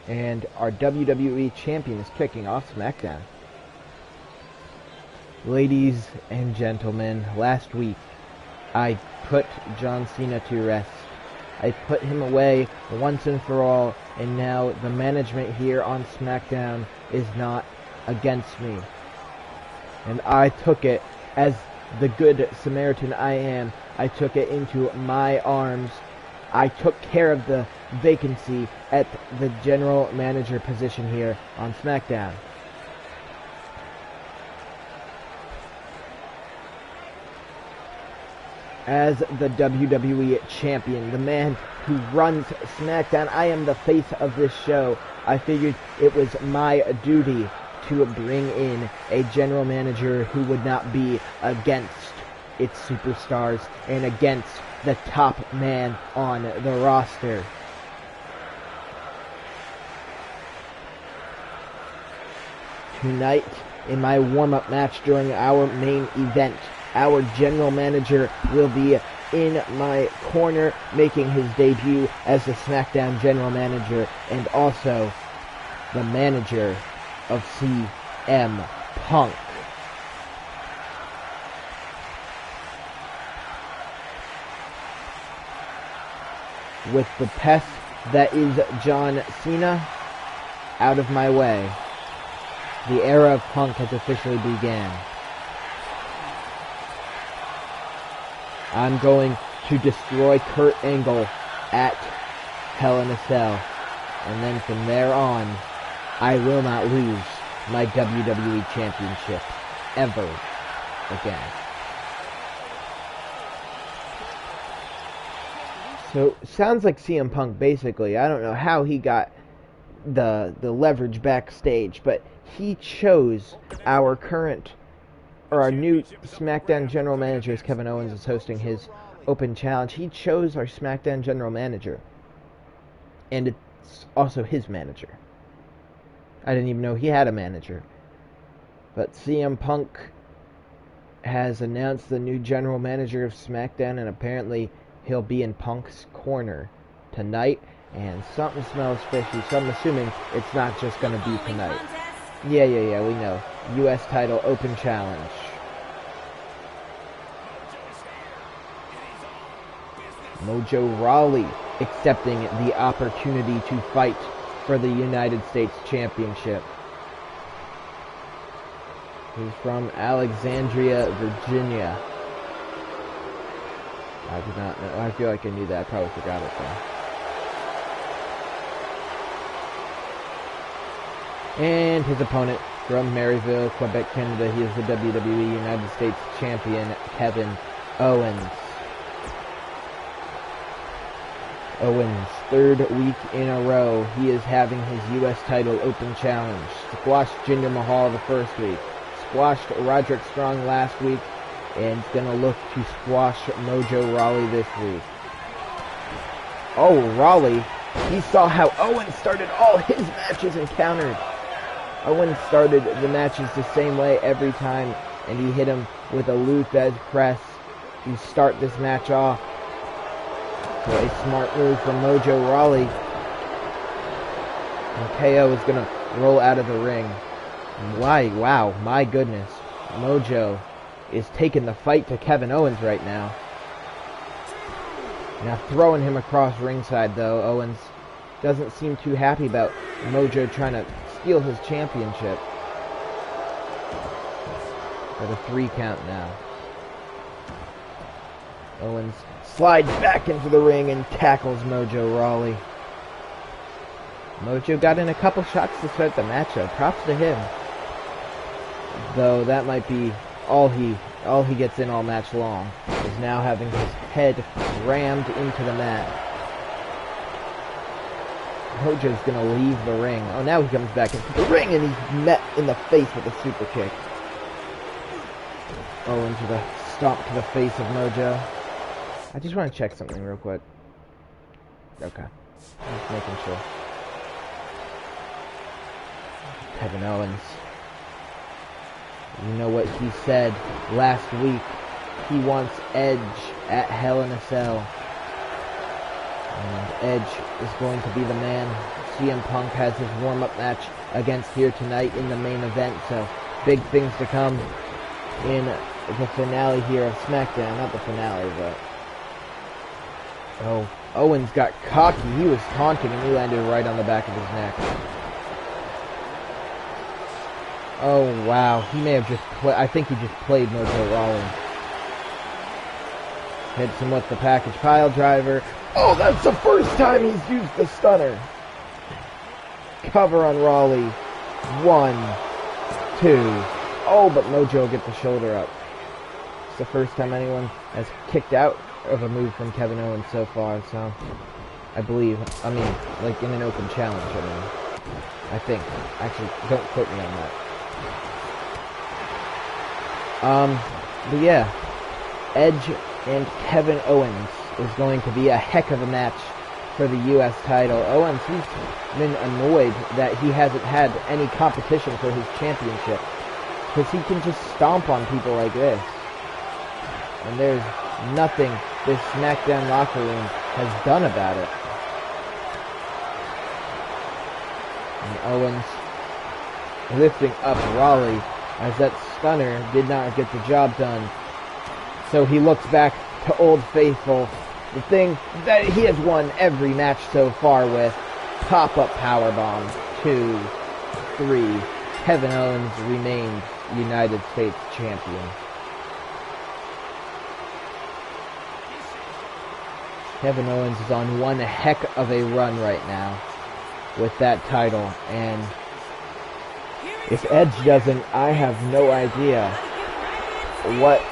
And our WWE champion is kicking off SmackDown. Ladies and gentlemen, last week I put John Cena to rest. I put him away once and for all, and now the management here on SmackDown is not against me. And I took it, as the good Samaritan I am, I took it into my arms. I took care of the vacancy at the general manager position here on SmackDown. As the WWE champion, the man who runs SmackDown, I am the face of this show. I figured it was my duty to bring in a general manager who would not be against its superstars and against the top man on the roster. Tonight, in my warm-up match during our main event, our general manager will be in my corner, making his debut as the SmackDown general manager and also the manager of CM Punk. With the pest that is John Cena out of my way, the era of Punk has officially began. I'm going to destroy Kurt Angle at Hell in a Cell. And then from there on, I will not lose my WWE Championship ever again. So, sounds like CM Punk basically, I don't know how he got the leverage backstage, but he chose our new SmackDown General Manager, as Kevin Owens is hosting his Open Challenge. He chose our SmackDown General Manager. And it's also his manager. I didn't even know he had a manager. But CM Punk has announced the new General Manager of SmackDown, and apparently he'll be in Punk's corner tonight. And something smells fishy, so I'm assuming it's not just going to be tonight. Yeah, we know. U.S. title Open Challenge. Mojo Rawley accepting the opportunity to fight for the United States Championship. He's from Alexandria, Virginia. I did not know. I feel like I knew that. I probably forgot it though. And his opponent from Maryville, Quebec, Canada, he is the WWE United States Champion, Kevin Owens. Owens, third week in a row, he is having his U.S. title Open Challenge. Squashed Jinder Mahal the first week. Squashed Roderick Strong last week. And he's going to look to squash Mojo Rawley this week. Oh, Rawley. He saw how Owens started all his matches and countered. Owens started the matches the same way every time, and he hit him with a Lou Thesz press to start this match off. So a smart move from Mojo Rawley. And KO is going to roll out of the ring. Why? Wow, my goodness. Mojo is taking the fight to Kevin Owens right now. Now throwing him across ringside though. Owens doesn't seem too happy about Mojo trying to steal his championship. For the 3 count now. Owens slides back into the ring and tackles Mojo Rawley. Mojo got in a couple shots to start the match though. Props to him. Though that might be all he gets in all match long, is now having his head rammed into the mat. Mojo's gonna leave the ring. Oh, now he comes back into the ring and he's met in the face with a super kick. Owens with a stomp to the face of Mojo. I just want to check something real quick. Okay. Just making sure. Kevin Owens. You know what he said last week? He wants Edge at Hell in a Cell. And Edge is going to be the man. CM Punk has his warm-up match against here tonight in the main event, so big things to come in the finale here of SmackDown. Not the finale, but... Oh, Owens got cocky. He was taunting, and he landed right on the back of his neck. Oh, wow. He may have just I think he just played Mojo Rawley. Hits him with the package pile driver. Oh, that's the first time he's used the stunner. Cover on Rawley. 1, 2. Oh, but Mojo will get the shoulder up. It's the first time anyone has kicked out of a move from Kevin Owens so far, so I believe, like in an open challenge, I think. Actually, don't quote me on that. But yeah, Edge and Kevin Owens is going to be a heck of a match for the U.S. title. Owens, he's been annoyed that he hasn't had any competition for his championship, because he can just stomp on people like this. And there's nothing this SmackDown locker room has done about it. And Owens lifting up Rawley as that stunner did not get the job done. So he looks back to Old Faithful, the thing that he has won every match so far with. Pop-up powerbomb. 2, 3. Kevin Owens remains United States champion. Kevin Owens is on one heck of a run right now with that title, and if Edge doesn't, I have no idea what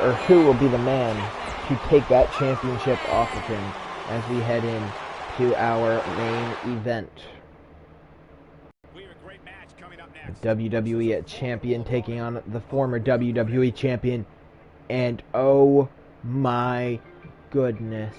or who will be the man to take that championship off of him as we head in to our main event. The WWE champion taking on the former WWE champion, and oh my goodness,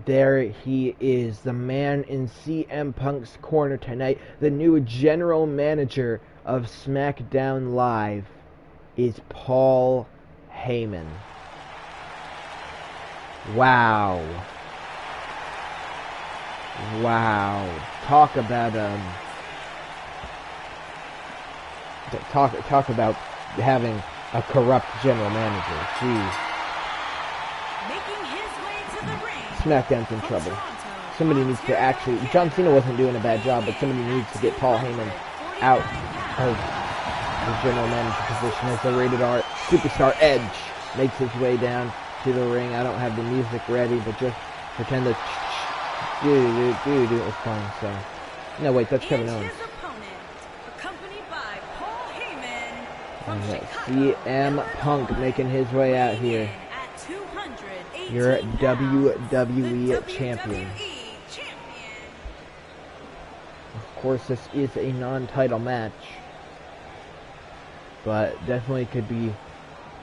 there he is, the man in CM Punk's corner tonight, the new general manager of SmackDown Live, is Paul Heyman. Wow. Wow. Talk about talk about having a corrupt general manager. Jeez. SmackDown's in trouble. Somebody needs to actually... John Cena wasn't doing a bad job, but somebody needs to get Paul Heyman out of the general manager position as the rated R superstar. Edge makes his way down to the ring. I don't have the music ready, but just pretend that it was fine. So, no, wait, that's Kevin Owens. And CM Punk making his way out here. Your WWE champion. Of course, this is a non-title match, but definitely could be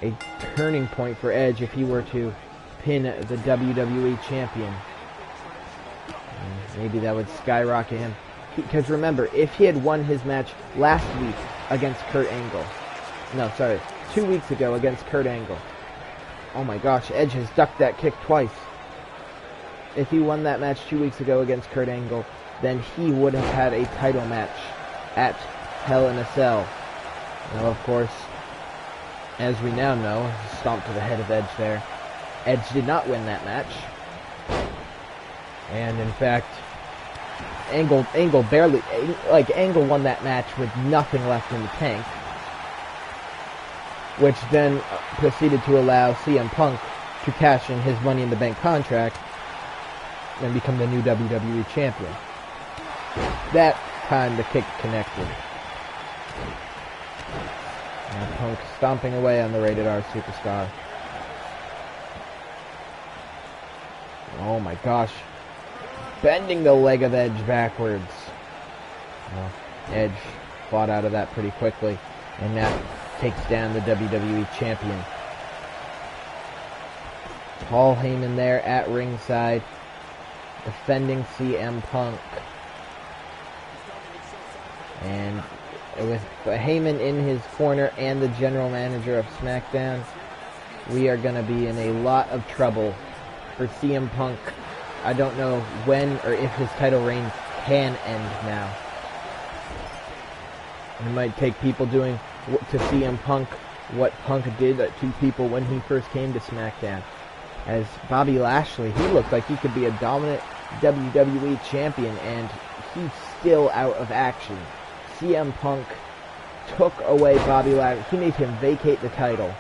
a turning point for Edge if he were to pin the WWE champion. And maybe that would skyrocket him. Because remember, if he had won his match last week against Kurt Angle, 2 weeks ago against Kurt Angle. Oh my gosh, Edge has ducked that kick twice. If he won that match 2 weeks ago against Kurt Angle, then he would have had a title match at Hell in a Cell. Now, of course, as we now know, stomp to the head of Edge there. Edge did not win that match. And in fact, Angle barely, Angle won that match with nothing left in the tank, which then proceeded to allow CM Punk to cash in his Money in the Bank contract and become the new WWE champion. That time the kick connected. And Punk stomping away on the rated R superstar. Oh my gosh. Bending the leg of Edge backwards. Well, Edge fought out of that pretty quickly, and now takes down the WWE champion. Paul Heyman there at ringside, defending CM Punk. And with Heyman in his corner and the general manager of SmackDown, we are going to be in a lot of trouble for CM Punk I don't know when or if his title reign can end now. It might take people doing to CM Punk what Punk did to people when he first came to SmackDown. As Bobby Lashley, he looked like he could be a dominant WWE champion, and he's still out of action. CM Punk took away Bobby Lashley. He made him vacate the title,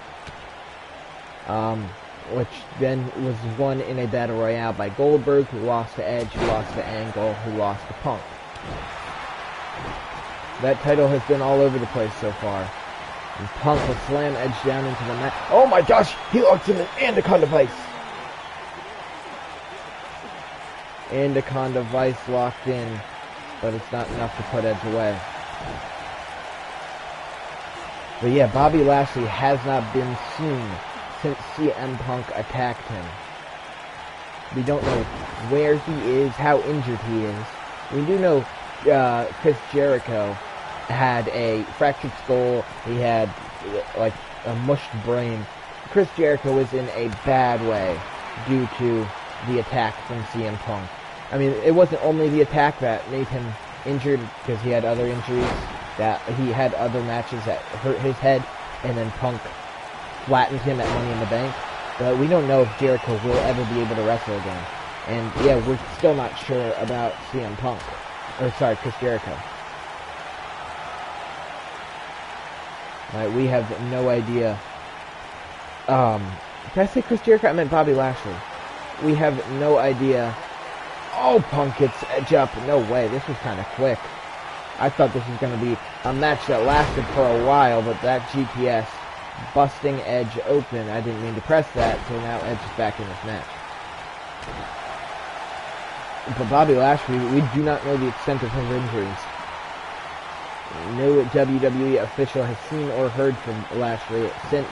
which then was won in a battle royale by Goldberg, who lost to Edge, who lost to Angle, who lost to Punk. That title has been all over the place so far. And Punk will slam Edge down into the mat. Oh my gosh! He locks in an Anaconda Vice! Anaconda Vice locked in, but it's not enough to put Edge away. But yeah, Bobby Lashley has not been seen since CM Punk attacked him. We don't know where he is, how injured he is. We do know Chris Jericho had a fractured skull. He had like a mushed brain. Chris Jericho was in a bad way due to the attack from CM Punk. I mean, it wasn't only the attack that made him injured, because he had other injuries, that he had other matches that hurt his head, and then Punk flattened him at Money in the Bank. But we don't know if Jericho will ever be able to wrestle again. And yeah, we're still not sure about CM Punk. Or sorry, Chris Jericho. Right, we have no idea. Did I say Chris Jericho? I meant Bobby Lashley. We have no idea. Oh, Punk gets Edge up. No way, this was kind of quick. I thought this was going to be a match that lasted for a while, but that GTS busting Edge open. I didn't mean to press that, so now Edge is back in this match. But Bobby Lashley, we do not know the extent of his injuries. No WWE official has seen or heard from Lashley since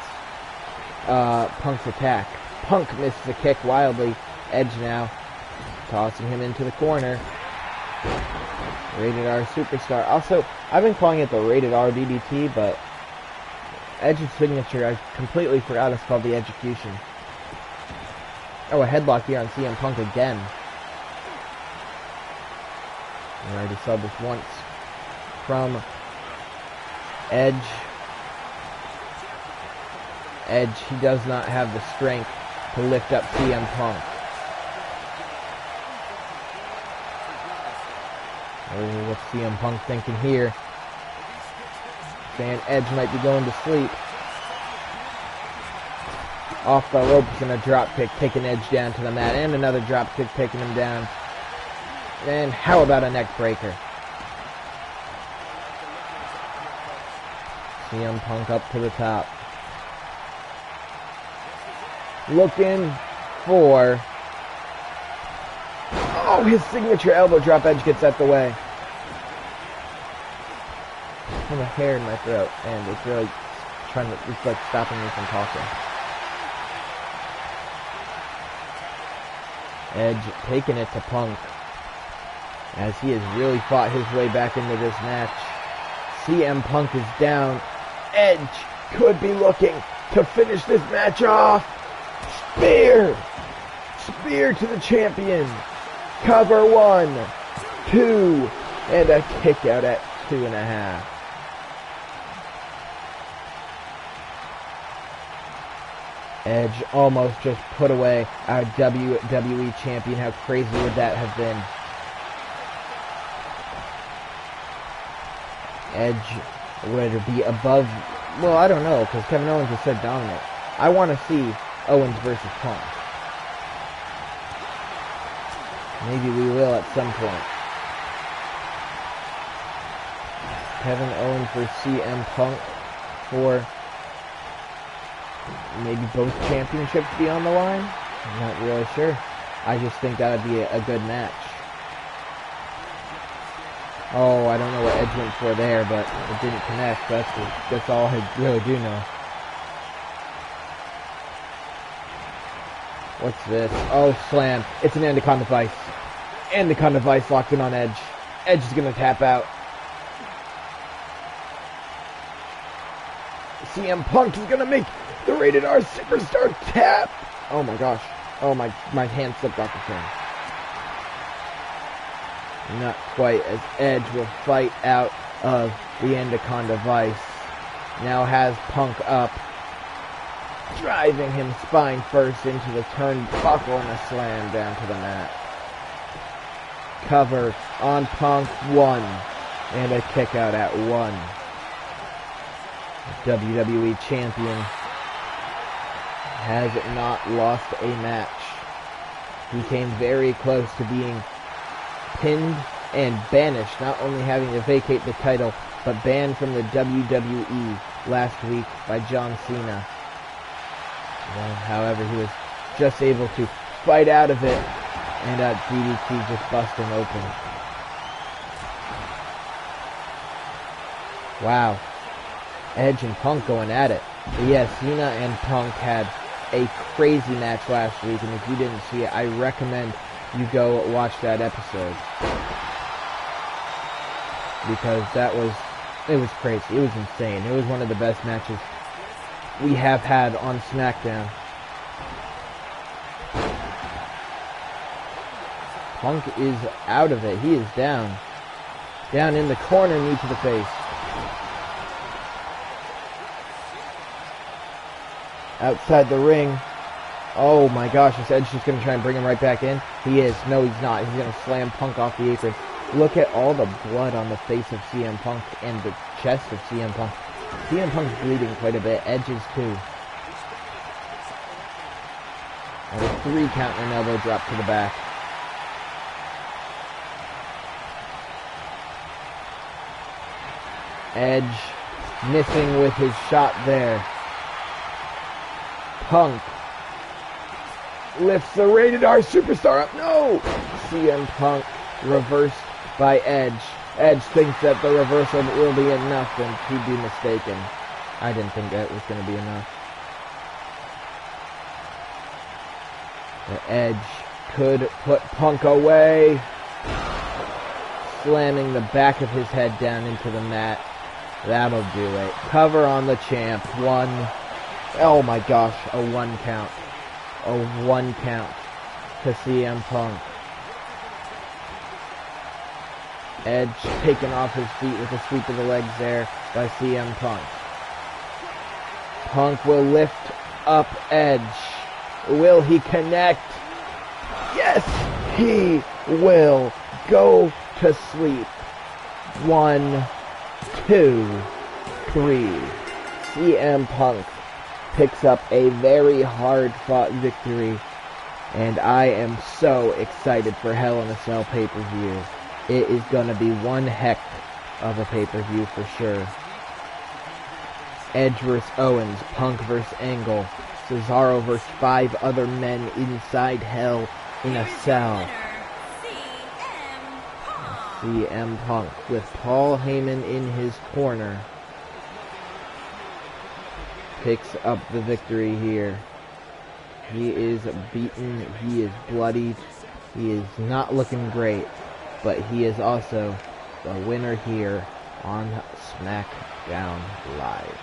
Punk's attack. Punk misses a kick wildly. Edge now tossing him into the corner. Rated R Superstar. Also, I've been calling it the Rated R DDT, but Edge's signature, I completely forgot it's called the Execution. Oh, a headlock here on CM Punk again. I already saw this once from Edge. Edge, he does not have the strength to lift up CM Punk. What's CM Punk thinking here? Saying Edge might be going to sleep. Off the ropes and a drop kick, taking Edge down to the mat, and another drop kick taking him down. And how about a neck breaker? CM Punk up to the top. Looking for... Oh, his signature elbow drop. Edge gets out the way. I have a hair in my throat, and it's really it's like stopping me from talking. Edge taking it to Punk, as he has really fought his way back into this match. CM Punk is down. Edge could be looking to finish this match off. Spear! Spear to the champion. Cover 1, 2, and a kick out at 2.5. Edge almost just put away our WWE champion. How crazy would that have been? Edge would be above... Well, I don't know, because Kevin Owens is so dominant. I want to see Owens versus Punk. Maybe we will at some point. Kevin Owens versus CM Punk for maybe both championships be on the line? I'm not really sure. I just think that would be a good match. Oh, I don't know what Edge went for there, but it didn't connect. That's all I really do know. What's this? Oh, slam. It's an Anaconda Vice. Anaconda Vice locked in on Edge. Edge is going to tap out. CM Punk is going to make the Rated R Superstar tap. Oh my gosh. Oh, my hand slipped off the thing. Not quite, as Edge will fight out of the Anaconda Vice. Now has Punk up, driving him spine first into the turnbuckle and a slam down to the mat. Cover on Punk, 1, and a kick out at 1. WWE Champion has not lost a match. He came very close to being pinned and banished, not only having to vacate the title, but banned from the WWE last week by John Cena. Well, however, he was just able to fight out of it, and DDT just bust him open. Wow. Edge and Punk going at it. But yes, Cena and Punk had a crazy match last week, and if you didn't see it, I recommend you go watch that episode. Because it was crazy. It was insane. It was one of the best matches we have had on SmackDown. Punk is out of it. He is down. Down in the corner, knee to the face. Outside the ring. Oh my gosh, is Edge just going to try and bring him right back in? He is. No, he's not. He's going to slam Punk off the apron. Look at all the blood on the face of CM Punk and the chest of CM Punk. CM Punk's bleeding quite a bit. Edge is too. And a 3 count and an elbow drop to the back. Edge missing with his shot there. Punk lifts the Rated R Superstar up. No! CM Punk reversed by Edge. Edge thinks that the reversal will be enough, and he'd be mistaken. I didn't think that was going to be enough. The Edge could put Punk away. Slamming the back of his head down into the mat. That'll do it. Cover on the champ. 1. Oh my gosh, a 1 count. A 1 count to CM Punk. Edge taken off his feet with a sweep of the legs there by CM Punk. Punk will lift up Edge. Will he connect? Yes, he will. Go to sleep. 1, 2, 3. CM Punk picks up a very hard-fought victory, and I am so excited for Hell in a Cell pay-per-view. It is going to be one heck of a pay-per-view for sure. Edge vs. Owens, Punk vs. Angle, Cesaro vs. 5 other men inside Hell in a Cell. CM Punk with Paul Heyman in his corner picks up the victory here. He is beaten, he is bloodied, he is not looking great, but he is also the winner here on SmackDown Live.